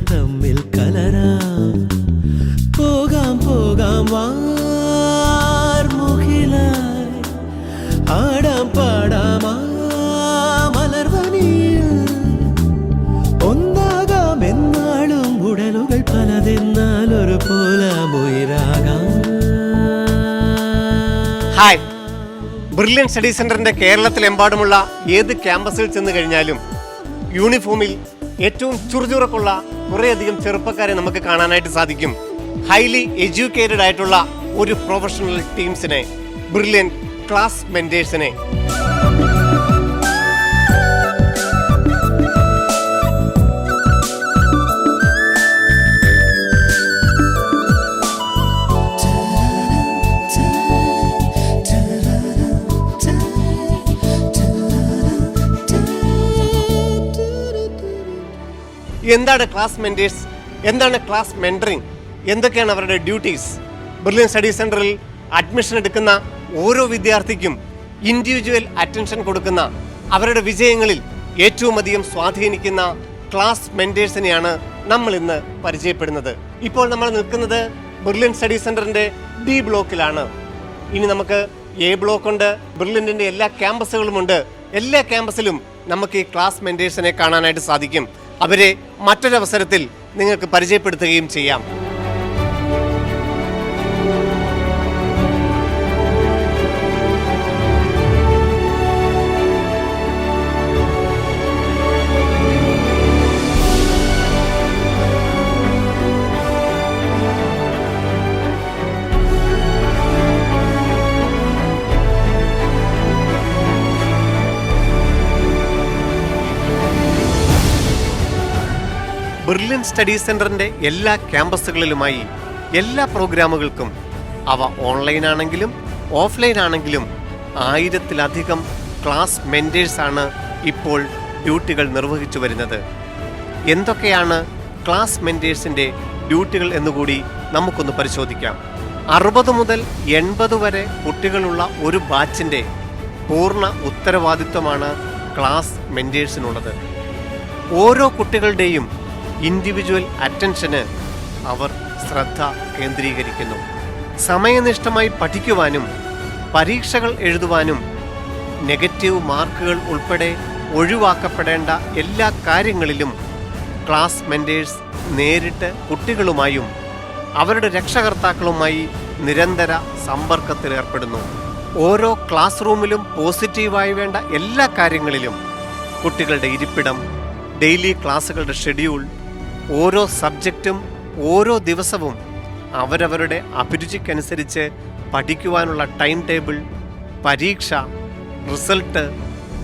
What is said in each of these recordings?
തമ്മിൽ കലരാം. പോകാം പോകാം വാർമുകിലായി, ആടാം പാടാം മലർവനിയിൽ. ഒന്നാകാം എന്നാളും ഉടലുകൾ പലതെന്നാൽ ഒരു പോലാമുയിരാകാം. ഹായ്, ബ്രില്യൻ സ്റ്റഡി സെന്ററിന്റെ കേരളത്തിലെമ്പാടുമുള്ള ഏത് ക്യാമ്പസിൽ ചെന്ന് കഴിഞ്ഞാലും യൂണിഫോമിൽ ഏറ്റവും ചുറുചുറുക്കുള്ള കുറേയധികം ചെറുപ്പക്കാരെ നമുക്ക് കാണാനായിട്ട് സാധിക്കും. ഹൈലി എഡ്യൂക്കേറ്റഡ് ആയിട്ടുള്ള ഒരു പ്രൊഫഷണൽ ടീംസിനെ, ബ്രില്യൻ ക്ലാസ് മെന്റേഴ്സിനെ. എന്താണ് ക്ലാസ് മെന്റേഴ്സ്, എന്താണ് ക്ലാസ് മെന്ററിങ്, എന്തൊക്കെയാണ് അവരുടെ ഡ്യൂട്ടീസ്? ബ്രില്യൻ സ്റ്റഡി സെന്ററിൽ അഡ്മിഷൻ എടുക്കുന്ന ഓരോ വിദ്യാർത്ഥിക്കും ഇൻഡിവിജ്വൽ അറ്റൻഷൻ കൊടുക്കുന്ന, അവരുടെ വിജയങ്ങളിൽ ഏറ്റവും അധികം സ്വാധീനിക്കുന്ന ക്ലാസ് മെന്റേഴ്സിനെയാണ് നമ്മൾ ഇന്ന് പരിചയപ്പെടുന്നത്. ഇപ്പോൾ നമ്മൾ നിൽക്കുന്നത് ബ്രില്യൻ സ്റ്റഡി സെന്ററിന്റെ ഡി ബ്ലോക്കിലാണ്. ഇനി നമുക്ക് എ ബ്ലോക്ക് ഉണ്ട്, ബ്രില്യന്റിന്റെ എല്ലാ ക്യാമ്പസുകളുമുണ്ട്. എല്ലാ ക്യാമ്പസിലും നമുക്ക് ഈ ക്ലാസ് മെന്റേഴ്സിനെ കാണാനായിട്ട് സാധിക്കും. അവരെ മറ്റൊരവസരത്തിൽ നിങ്ങൾക്ക് പരിചയപ്പെടുത്തുകയും ചെയ്യാം. ബ്രില്യൻ സ്റ്റഡി സെന്ററിന്റെ എല്ലാ ക്യാമ്പസുകളിലുമായി എല്ലാ പ്രോഗ്രാമുകൾക്കും, അവ ഓൺലൈൻ ആണെങ്കിലും ഓഫ്ലൈൻ ആണെങ്കിലും, 1000-ലധികം ക്ലാസ് മെന്റേഴ്സാണ് ഇപ്പോൾ ഡ്യൂട്ടികൾ നിർവഹിച്ചു വരുന്നത്. എന്തൊക്കെയാണ് ക്ലാസ് മെന്റേഴ്സിന്റെ ഡ്യൂട്ടികൾ എന്നുകൂടി നമുക്കൊന്ന് പരിശോധിക്കാം. 60 മുതൽ 80 വരെ കുട്ടികളുള്ള ഒരു ബാച്ചിന്റെ പൂർണ്ണ ഉത്തരവാദിത്വമാണ് ക്ലാസ് മെന്റേഴ്സിനുള്ളത്. ഓരോ കുട്ടികളുടെയും ഇൻഡിവിജ്വൽ അറ്റൻഷന് അവർ ശ്രദ്ധ കേന്ദ്രീകരിക്കുന്നു. സമയനിഷ്ഠമായി പഠിക്കുവാനും പരീക്ഷകൾ എഴുതുവാനും നെഗറ്റീവ് മാർക്കുകൾ ഉൾപ്പെടെ ഒഴിവാക്കപ്പെടേണ്ട എല്ലാ കാര്യങ്ങളിലും ക്ലാസ് മെന്റേഴ്സ് നേരിട്ട് കുട്ടികളുമായും അവരുടെ രക്ഷകർത്താക്കളുമായി നിരന്തര സമ്പർക്കത്തിലേർപ്പെടുന്നു. ഓരോ ക്ലാസ് റൂമിലും പോസിറ്റീവായി വേണ്ട എല്ലാ കാര്യങ്ങളിലും കുട്ടികളുടെ ഇരിപ്പിടം, ഡെയിലി ക്ലാസ്സുകളുടെ ഷെഡ്യൂൾ, ഓരോ സബ്ജക്റ്റും ഓരോ ദിവസവും അവരവരുടെ അഭിരുചിക്കനുസരിച്ച് പഠിക്കുവാനുള്ള ടൈം ടേബിൾ, പരീക്ഷ, റിസൾട്ട്,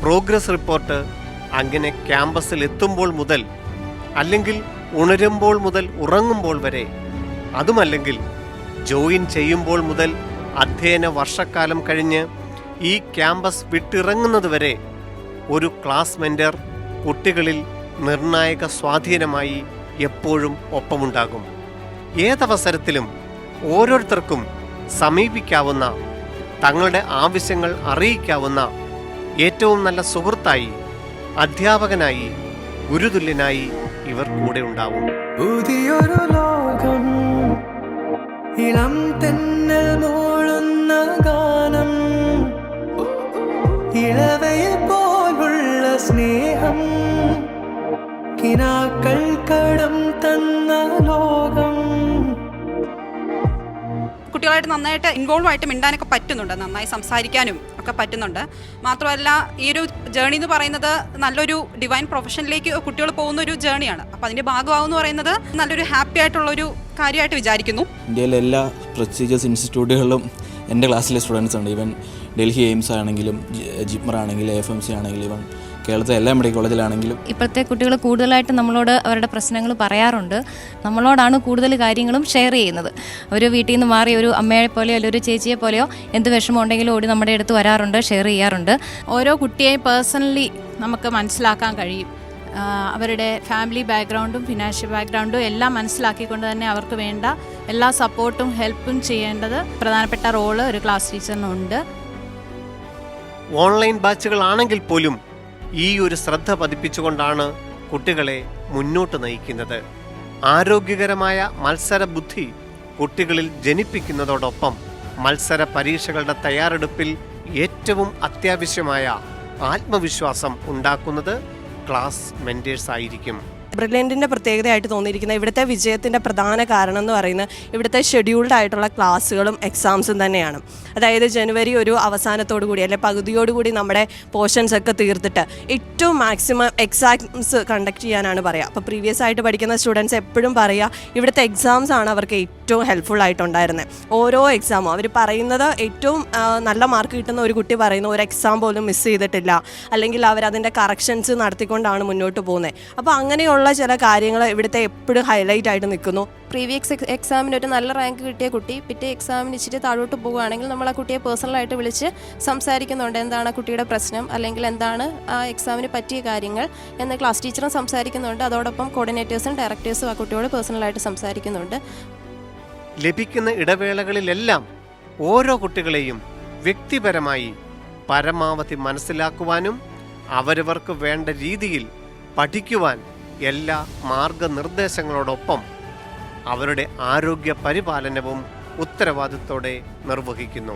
പ്രോഗ്രസ് റിപ്പോർട്ട്, അങ്ങനെ ക്യാമ്പസിൽ എത്തുമ്പോൾ മുതൽ, അല്ലെങ്കിൽ ഉണരുമ്പോൾ മുതൽ ഉറങ്ങുമ്പോൾ വരെ, അതുമല്ലെങ്കിൽ ജോയിൻ ചെയ്യുമ്പോൾ മുതൽ അധ്യയന വർഷക്കാലം കഴിഞ്ഞ് ഈ ക്യാമ്പസ് വിട്ടിറങ്ങുന്നതുവരെ ഒരു ക്ലാസ് മെന്റർ കുട്ടികളിൽ നിർണായക സ്വാധീനമായി എപ്പോഴും ഒപ്പമുണ്ടാകും. ഏതവസരത്തിലും ഓരോരുത്തർക്കും സമീപിക്കാവുന്ന, തങ്ങളുടെ ആവശ്യങ്ങൾ അറിയിക്കാവുന്ന ഏറ്റവും നല്ല സുഹൃത്തായി, അധ്യാപകനായി, ഗുരുതുല്യനായി ഇവർ കൂടെ ഉണ്ടാവും. പുതിയൊരു ലോകം, ഇളം തെന്നൽ മൂളുന്ന ഗാനം, ഇളവയെ പോലുള്ള സ്നേഹം, കിനാക്കൾ കടം തന്ന ലോകം. കുട്ടികളായിട്ട് നന്നായിട്ട് ഇൻവോൾവ് ആയിട്ട് മിണ്ടാനൊക്കെ പറ്റുന്നുണ്ട്, നന്നായി സംസാരിക്കാനും ഒക്കെ പറ്റുന്നുണ്ട്. മാത്രമല്ല ഈ ഒരു ജേണി എന്ന് പറയുന്നത് നല്ലൊരു ഡിവൈൻ പ്രൊഫഷനിലേക്ക് കുട്ടികൾ പോകുന്ന ഒരു ജേണിയാണ്. അപ്പോൾ അതിൻ്റെ ഭാഗമാകുമെന്ന് പറയുന്നത് നല്ലൊരു ഹാപ്പി ആയിട്ടുള്ളൊരു കാര്യമായിട്ട് വിചാരിക്കുന്നു. ഇന്ത്യയിലെ എല്ലാ പ്രസ്റ്റീജിയസ് ഇൻസ്റ്റിറ്റ്യൂട്ടുകളിലും എൻ്റെ ക്ലാസ്സിലെ സ്റ്റുഡൻസ് ഉണ്ട്. ഈവൻ ഡൽഹി എയിംസ് ആണെങ്കിലും, ജിപ്മർ ആണെങ്കിലും, AFMC ആണെങ്കിലും, ഈവൻ കേരളത്തിലെ എല്ലാ മെഡിക്കൽ കോളേജിലാണെങ്കിലും. ഇപ്പോഴത്തെ കുട്ടികൾ കൂടുതലായിട്ട് നമ്മളോട് അവരുടെ പ്രശ്നങ്ങൾ പറയാറുണ്ട്. നമ്മളോടാണ് കൂടുതൽ കാര്യങ്ങളും ഷെയർ ചെയ്യുന്നത്. ഒരു വീട്ടിൽ നിന്ന് മാറി ഒരു അമ്മയെ പോലെയോ അല്ലെങ്കിൽ ഒരു ചേച്ചിയെ പോലെയോ എന്ത് വിഷമം ഉണ്ടെങ്കിലും ഓടി നമ്മുടെ അടുത്ത് വരാറുണ്ട്, ഷെയർ ചെയ്യാറുണ്ട്. ഓരോ കുട്ടിയെയും പേഴ്സണലി നമുക്ക് മനസ്സിലാക്കാൻ കഴിയും. അവരുടെ ഫാമിലി ബാക്ക്ഗ്രൗണ്ടും ഫിനാൻഷ്യൽ ബാക്ക്ഗ്രൗണ്ടും എല്ലാം മനസ്സിലാക്കിക്കൊണ്ട് തന്നെ അവർക്ക് വേണ്ട എല്ലാ സപ്പോർട്ടും ഹെൽപ്പും ചെയ്യേണ്ടത് പ്രധാനപ്പെട്ട റോള് ഒരു ക്ലാസ് ടീച്ചറിനുണ്ട്. ഓൺലൈൻ ബാച്ചുകളാണെങ്കിൽ പോലും ഈ ഒരു ശ്രദ്ധ പതിപ്പിച്ചുകൊണ്ടാണ് കുട്ടികളെ മുന്നോട്ട് നയിക്കുന്നത്. ആരോഗ്യകരമായ മത്സര ബുദ്ധി കുട്ടികളിൽ ജനിപ്പിക്കുന്നതോടൊപ്പം മത്സര പരീക്ഷകളുടെ തയ്യാറെടുപ്പിൽ ഏറ്റവും അത്യാവശ്യമായ ആത്മവിശ്വാസം ഉണ്ടാക്കുന്നത് ക്ലാസ് മെന്റേഴ്സ് ആയിരിക്കും. ബ്രില്യൻറ്റിൻ്റെ പ്രത്യേകതയായിട്ട് തോന്നിയിരിക്കുന്ന ഇവിടുത്തെ വിജയത്തിൻ്റെ പ്രധാന കാരണം എന്ന് പറയുന്നത് ഇവിടുത്തെ ഷെഡ്യൂൾഡ് ആയിട്ടുള്ള ക്ലാസ്സുകളും എക്സാംസും തന്നെയാണ്. അതായത് ജനുവരി ഒരു അവസാനത്തോടു കൂടി അല്ലെ പകുതിയോടുകൂടി നമ്മുടെ പോർഷൻസ് ഒക്കെ തീർത്തിട്ട് ഏറ്റവും മാക്സിമം എക്സാംസ് കണ്ടക്ട് ചെയ്യാനാണ് പറയുക. അപ്പോൾ പ്രീവിയസ് ആയിട്ട് പഠിക്കുന്ന സ്റ്റുഡൻസ് എപ്പോഴും പറയുക ഇവിടുത്തെ എക്സാംസ് ആണ് അവർക്ക് ഏറ്റവും ഹെൽപ്ഫുൾ ആയിട്ടുണ്ടായിരുന്നത്. ഓരോ എക്സാമും അവർ പറയുന്നത് ഏറ്റവും നല്ല മാർക്ക് കിട്ടുന്ന ഒരു കുട്ടി പറയുന്ന ഒരു എക്സാം പോലും മിസ് ചെയ്തിട്ടില്ല, അല്ലെങ്കിൽ അവരതിൻ്റെ കറക്ഷൻസ് നടത്തിക്കൊണ്ടാണ് മുന്നോട്ട് പോകുന്നത്. അപ്പോൾ അങ്ങനെയുള്ള ചില കാര്യങ്ങൾ ഇവിടുത്തെ എപ്പോഴും ഹൈലൈറ്റ് ആയിട്ട് നിൽക്കുന്നു. പ്രീവിയസ് എക്സാമിന് ഒരു നല്ല റാങ്ക് കിട്ടിയ കുട്ടി പിറ്റേ എക്സാമിന് ഇച്ചിരി താഴോട്ട് പോകുകയാണെങ്കിൽ നമ്മൾ ആ കുട്ടിയെ പേഴ്സണലായിട്ട് വിളിച്ച് സംസാരിക്കുന്നുണ്ട്. എന്താണ് ആ കുട്ടിയുടെ പ്രശ്നം, അല്ലെങ്കിൽ എന്താണ് ആ എക്സാമിന് പറ്റിയ കാര്യങ്ങൾ എന്ന് ക്ലാസ് ടീച്ചറും സംസാരിക്കുന്നുണ്ട്. അതോടൊപ്പം കോർഡിനേറ്റേഴ്സും ഡയറക്ടേഴ്സും ആ കുട്ടിയോട് പേഴ്സണലായിട്ട് സംസാരിക്കുന്നുണ്ട്. ലഭിക്കുന്ന ഇടവേളകളിലെല്ലാം ഓരോ കുട്ടികളെയും വ്യക്തിപരമായി പരമാവധി മനസ്സിലാക്കുവാനും അവരവർക്ക് വേണ്ട രീതിയിൽ പഠിക്കുവാൻ എല്ലാ മാർഗനിർദ്ദേശങ്ങളോടൊപ്പം അവരുടെ ആരോഗ്യ പരിപാലനവും ഉത്തരവാദിത്തോടെ നിർവഹിക്കുന്നു.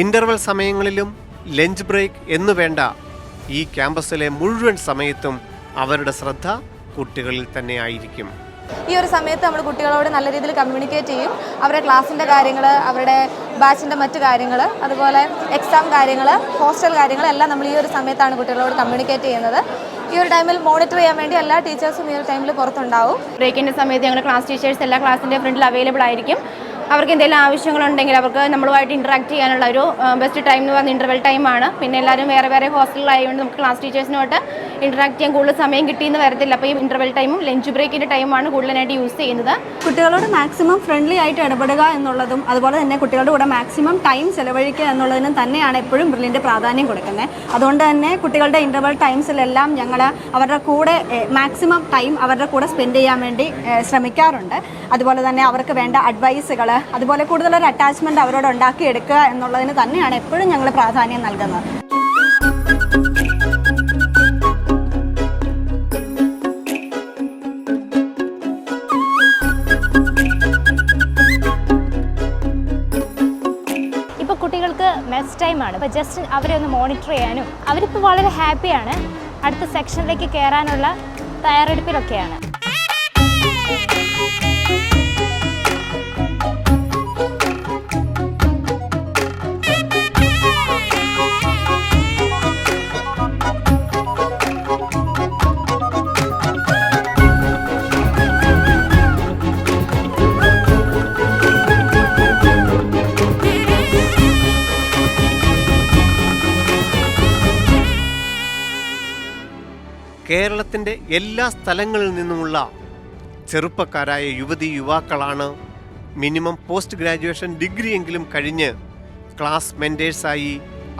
ഇന്റർവെൽ സമയങ്ങളിലും ലഞ്ച് ബ്രേക്ക് എന്നുവേണ്ട ഈ ക്യാമ്പസിലെ മുഴുവൻ സമയത്തും അവരുടെ ശ്രദ്ധ കുട്ടികളിൽ തന്നെ ആയിരിക്കും. ഈ ഒരു സമയത്ത് നമ്മൾ കുട്ടികളോട് നല്ല രീതിയിൽ കമ്മ്യൂണിക്കേറ്റ് ചെയ്യും. അവരുടെ ക്ലാസ്സിൻ്റെ കാര്യങ്ങൾ, അവരുടെ ബാച്ചിൻ്റെ മറ്റു കാര്യങ്ങൾ, അതുപോലെ എക്സാം കാര്യങ്ങൾ, ഹോസ്റ്റൽ കാര്യങ്ങൾ എല്ലാം നമ്മൾ ഈ ഒരു സമയത്താണ് കുട്ടികളോട് കമ്മ്യൂണിക്കേറ്റ് ചെയ്യുന്നത്. ഈ ഒരു ടൈമിൽ മോണിറ്റർ ചെയ്യാൻ വേണ്ടി എല്ലാ ടീച്ചേഴ്സും ഈ ഒരു ടൈമിൽ പുറത്തുണ്ടാവും. ബ്രേക്കിൻ്റെ സമയത്ത് ഞങ്ങൾ ക്ലാസ് ടീച്ചേഴ്സ് എല്ലാ ക്ലാസ്സിൻ്റെ ഫ്രണ്ടിൽ അവൈലബിൾ ആയിരിക്കും. അവർക്ക് എന്തെങ്കിലും ആവശ്യങ്ങളുണ്ടെങ്കിൽ അവർക്ക് നമ്മളുമായിട്ട് ഇൻറ്ററാക്ട് ചെയ്യാനുള്ള ഒരു ബെസ്റ്റ് ടൈം എന്ന് പറഞ്ഞാൽ ഇൻ്റർവെൽ ടൈമാണ്. പിന്നെ എല്ലാവരും വേറെ വേറെ ഹോസ്റ്റലിലായതുകൊണ്ട് നമുക്ക് ക്ലാസ് ടീച്ചേഴ്സിനോട്ട് ഇൻറ്ററാക്ട് ചെയ്യാൻ കൂടുതൽ സമയം കിട്ടിയെന്ന് വരത്തില്ല. അപ്പോൾ ഈ ഇൻ്റർവെൽ ടൈമും ലഞ്ച് ബ്രേക്കിൻ്റെ ടൈമാണ് കൂടുതലായിട്ട് യൂസ് ചെയ്യുന്നത്. കുട്ടികളോട് മാക്സിമം ഫ്രണ്ട്ലി ആയിട്ട് ഇടപെടുക എന്നുള്ളതും അതുപോലെ തന്നെ കുട്ടികളുടെ കൂടെ മാക്സിമം ടൈം ചെലവഴിക്കുക എന്നുള്ളതിനും തന്നെയാണ് എപ്പോഴും ബ്രില്യൻ്റ് പ്രാധാന്യം കൊടുക്കുന്നത്. അതുകൊണ്ട് തന്നെ കുട്ടികളുടെ ഇൻ്റർവെൽ ടൈംസിലെല്ലാം ഞങ്ങൾ അവരുടെ കൂടെ മാക്സിമം ടൈം അവരുടെ കൂടെ സ്പെൻഡ് ചെയ്യാൻ വേണ്ടി ശ്രമിക്കാറുണ്ട്. അതുപോലെ തന്നെ അവർക്ക് വേണ്ട അഡ്വൈസുകൾ, അതുപോലെ കൂടുതലൊരു അറ്റാച്ച്മെൻറ്റ് അവരോട് ഉണ്ടാക്കിയെടുക്കുക എന്നുള്ളതിന് തന്നെയാണ് എപ്പോഴും ഞങ്ങൾ പ്രാധാന്യം നൽകുന്നത്. ഇപ്പോൾ കുട്ടികൾക്ക് മെസ് ടൈമാണ്. ഇപ്പോൾ ജസ്റ്റ് അവരെ ഒന്ന് മോണിറ്റർ ചെയ്യാനും അവരിപ്പോൾ വളരെ ഹാപ്പിയാണ്. അടുത്ത സെക്ഷനിലേക്ക് കയറാനുള്ള തയ്യാറെടുപ്പിലൊക്കെയാണ്. കേരളത്തിൻ്റെ എല്ലാ സ്ഥലങ്ങളിൽ നിന്നുമുള്ള ചെറുപ്പക്കാരായ യുവതി യുവാക്കളാണ് മിനിമം പോസ്റ്റ് ഗ്രാജുവേഷൻ ഡിഗ്രിയെങ്കിലും കഴിഞ്ഞ് ക്ലാസ് മെൻറ്റേഴ്സായി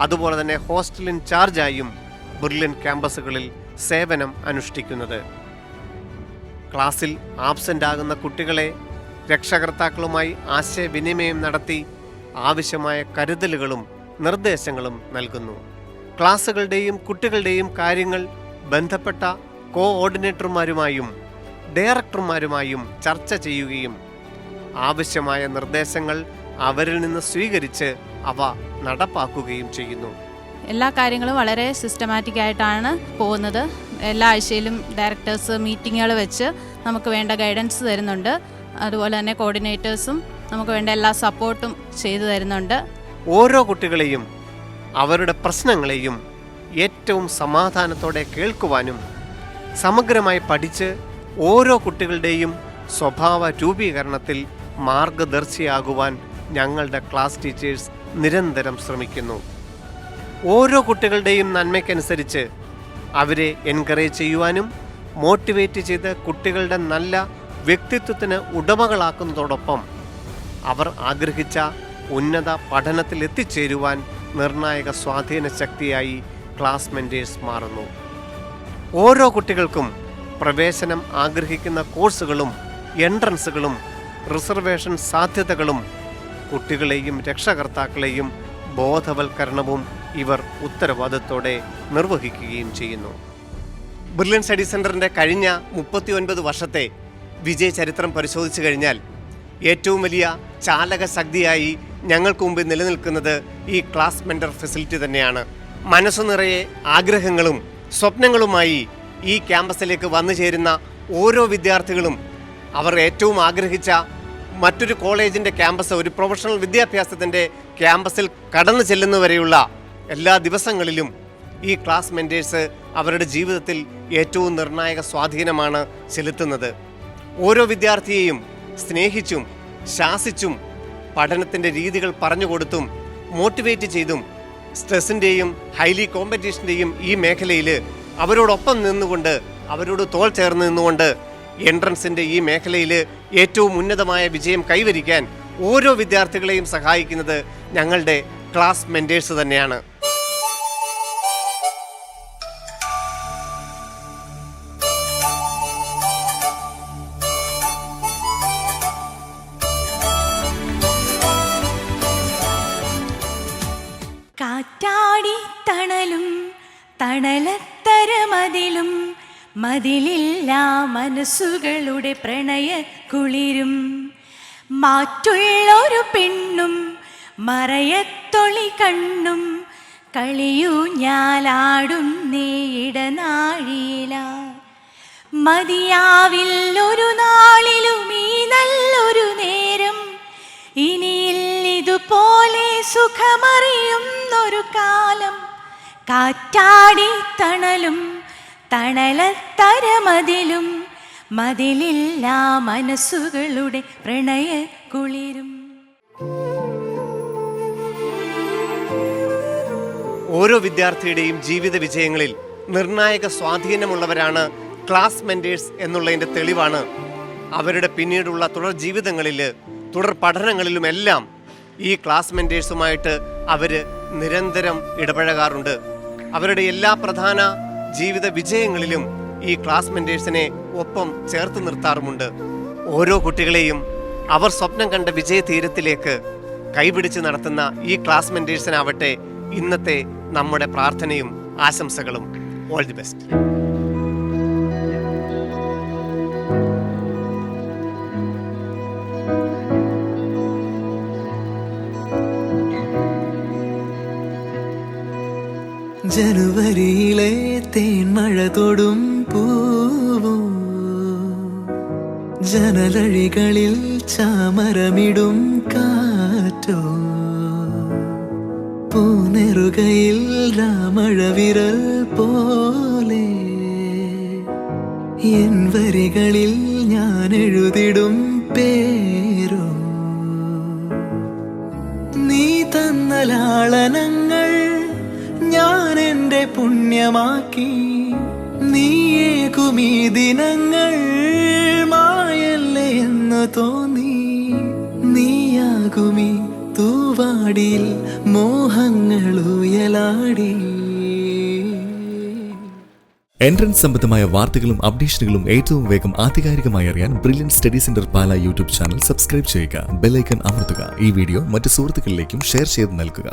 അതുപോലെ തന്നെ ഹോസ്റ്റൽ ഇൻചാർജായും ബ്രില്യൻ ക്യാമ്പസുകളിൽ സേവനം അനുഷ്ഠിക്കുന്നത്. ക്ലാസ്സിൽ ആബ്സെൻ്റ് ആകുന്ന കുട്ടികളെ രക്ഷകർത്താക്കളുമായി ആശയവിനിമയം നടത്തി ആവശ്യമായ കരുതലുകളും നിർദ്ദേശങ്ങളും നൽകുന്നു. ക്ലാസ്സുകളുടെയും കുട്ടികളുടെയും കാര്യങ്ങൾ ബന്ധപ്പെട്ട കോഓർഡിനേറ്റർമാരുമായും ഡയറക്ടർമാരുമായും ചർച്ച ചെയ്യുകയും ആവശ്യമായ നിർദ്ദേശങ്ങൾ അവരിൽ നിന്ന് സ്വീകരിച്ച് അവ നടപ്പാക്കുകയും ചെയ്യുന്നു. എല്ലാ കാര്യങ്ങളും വളരെ സിസ്റ്റമാറ്റിക് ആയിട്ടാണ് പോകുന്നത്. എല്ലാ ആഴ്ചയിലും ഡയറക്ടേഴ്സ് മീറ്റിങ്ങുകൾ വെച്ച് നമുക്ക് വേണ്ട ഗൈഡൻസ് തരുന്നുണ്ട്. അതുപോലെ തന്നെ കോർഡിനേറ്റേഴ്സും നമുക്ക് വേണ്ട എല്ലാ സപ്പോർട്ടും ചെയ്തു തരുന്നുണ്ട്. ഓരോ കുട്ടികളെയും അവരുടെ പ്രശ്നങ്ങളെയും ഏറ്റവും സമാധാനത്തോടെ കേൾക്കുവാനും സമഗ്രമായി പഠിച്ച് ഓരോ കുട്ടികളുടെയും സ്വഭാവ രൂപീകരണത്തിൽ മാർഗദർശിയാകുവാൻ ഞങ്ങളുടെ ക്ലാസ് ടീച്ചേഴ്സ് നിരന്തരം ശ്രമിക്കുന്നു. ഓരോ കുട്ടികളുടെയും നന്മയ്ക്കനുസരിച്ച് അവരെ എൻകറേജ് ചെയ്യുവാനും മോട്ടിവേറ്റ് ചെയ്ത് കുട്ടികളുടെ നല്ല വ്യക്തിത്വത്തിന് ഉടമകളാക്കുന്നതോടൊപ്പം അവർ ആഗ്രഹിച്ച ഉന്നത പഠനത്തിൽ എത്തിച്ചേരുവാൻ നിർണായക സ്വാധീന ശക്തിയായി ക്ലാസ് മെൻറ്റേഴ്സ് മാറുന്നു. ഓരോ കുട്ടികൾക്കും പ്രവേശനം ആഗ്രഹിക്കുന്ന കോഴ്സുകളും എൻട്രൻസുകളും റിസർവേഷൻ സാധ്യതകളും കുട്ടികളെയും രക്ഷകർത്താക്കളെയും ബോധവൽക്കരണവും ഇവർ ഉത്തരവാദിത്തോടെ നിർവഹിക്കുകയും ചെയ്യുന്നു. ബ്രില്യൻ സ്റ്റഡി സെൻ്ററിൻ്റെ കഴിഞ്ഞ 39 വർഷത്തെ വിജയ ചരിത്രം പരിശോധിച്ചു കഴിഞ്ഞാൽ ഏറ്റവും വലിയ ചാലക ശക്തിയായി ഞങ്ങൾക്ക് മുമ്പിൽ നിലനിൽക്കുന്നത് ഈ ക്ലാസ് മെൻറ്റർ ഫെസിലിറ്റി തന്നെയാണ്. മനസ്സു നിറയെ ആഗ്രഹങ്ങളും സ്വപ്നങ്ങളുമായി ഈ ക്യാമ്പസിലേക്ക് വന്നു ചേരുന്ന ഓരോ വിദ്യാർത്ഥികളും അവർ ഏറ്റവും ആഗ്രഹിച്ച മറ്റൊരു കോളേജിൻ്റെ ക്യാമ്പസ്, ഒരു പ്രൊഫഷണൽ വിദ്യാഭ്യാസത്തിൻ്റെ ക്യാമ്പസിൽ കടന്നു ചെല്ലുന്നവരെയുള്ള എല്ലാ ദിവസങ്ങളിലും ഈ ക്ലാസ് മെൻറ്റേഴ്സ് അവരുടെ ജീവിതത്തിൽ ഏറ്റവും നിർണായക സ്വാധീനമാണ് ചെലുത്തുന്നത്. ഓരോ വിദ്യാർത്ഥിയെയും സ്നേഹിച്ചും ശാസിച്ചും പഠനത്തിൻ്റെ രീതികൾ പറഞ്ഞുകൊടുത്തും മോട്ടിവേറ്റ് ചെയ്തും സ്ട്രെസ്സിൻ്റെയും ഹൈലി കോമ്പറ്റീഷൻ്റെയും ഈ മേഖലയിൽ അവരോടൊപ്പം നിന്നുകൊണ്ട്, അവരോട് തോൾ ചേർന്ന് നിന്നുകൊണ്ട് എൻട്രൻസിൻ്റെ ഈ മേഖലയിൽ ഏറ്റവും ഉന്നതമായ വിജയം കൈവരിക്കാൻ ഓരോ വിദ്യാർത്ഥികളെയും സഹായിക്കുന്നത് ഞങ്ങളുടെ ക്ലാസ് മെൻറ്റേഴ്സ് തന്നെയാണ്. കാറ്റാടി തണലും തണലത്തരമതിലും മതിലില്ല മനസ്സുകളുടെ പ്രണയ കുളിരും മാറ്റുള്ളൊരു പെണ്ണും മറയത്തൊളി കണ്ണും കളിയൂഞ്ഞാലാടും ഇടനാഴിയില മതിയാവില്ലൊരു നാളിലും ഈ നല്ലൊരു നേരം ഇനിയിൽ ഇതുപോലെ സുഖമറിയുന്നൊരു കാലം കാറ്റാടി തണലും തണലത്തരമതിലും മതിലില്ല മനസ്സുകളുടെ പ്രണയ കുളിരും. ഓരോ വിദ്യാർത്ഥിയുടെയും ജീവിത വിജയങ്ങളിൽ നിർണായക സ്വാധീനമുള്ളവരാണ് ക്ലാസ് മെൻറ്റേഴ്സ് എന്നുള്ളതിൻ്റെ തെളിവാണ് അവരുടെ പിന്നീടുള്ള തുടർ ജീവിതങ്ങളിൽ, തുടർ പഠനങ്ങളിലുമെല്ലാം ഈ ക്ലാസ് മെൻറ്റേഴ്സുമായിട്ട് അവർ നിരന്തരം ഇടപഴകാറുണ്ട്. അവരുടെ എല്ലാ പ്രധാന ജീവിത വിജയങ്ങളിലും ഈ ക്ലാസ് മെൻറ്റേഴ്സിനെ ഒപ്പം ചേർത്ത് നിർത്താറുമുണ്ട്. ഓരോ കുട്ടികളെയും അവർ സ്വപ്നം കണ്ട വിജയതീരത്തിലേക്ക് കൈപിടിച്ച് നടത്തുന്ന ഈ ക്ലാസ് മെൻറ്റേഴ്സിനാവട്ടെ ഇന്നത്തെ നമ്മുടെ പ്രാർത്ഥനയും ആശംസകളും. All the best. ജനുവരിയിലെ തേൻമഴ തൊടും പൂവോ, ജനലഴികളിൽ ചാമരമിടും കാറ്റോ, പൂനെറുകയിൽ രാമഴവിരൽ പോലെ എൻ വരികളിൽ ഞാൻ എഴുതിടും പേരോ, നീ തന്ന ലാളനങ്ങൾ ഞാൻ എൻ്റെ പുണ്യമാക്കി, നീയേകുമീ ദിനങ്ങൾ മായല്ലേ എന്ന് തോന്നി, നീയാകുമീ തൂവാടിയിൽ മോഹങ്ങൾ ഉയലാടി. എൻട്രൻസ് സംബന്ധമായ വാർത്തകളും അപ്ഡേഷനുകളും ഏറ്റവും വേഗം ആധികാരികമായി അറിയാൻ ബ്രില്യൻറ്റ് സ്റ്റഡി സെന്റർ പാല യൂട്യൂബ് ചാനൽ സബ്സ്ക്രൈബ് ചെയ്യുക. ബെൽ ഐക്കൺ അമർത്തുക. ഈ വീഡിയോ മറ്റു സുഹൃത്തുക്കളിലേക്കും ഷെയർ ചെയ്ത് നൽകുക.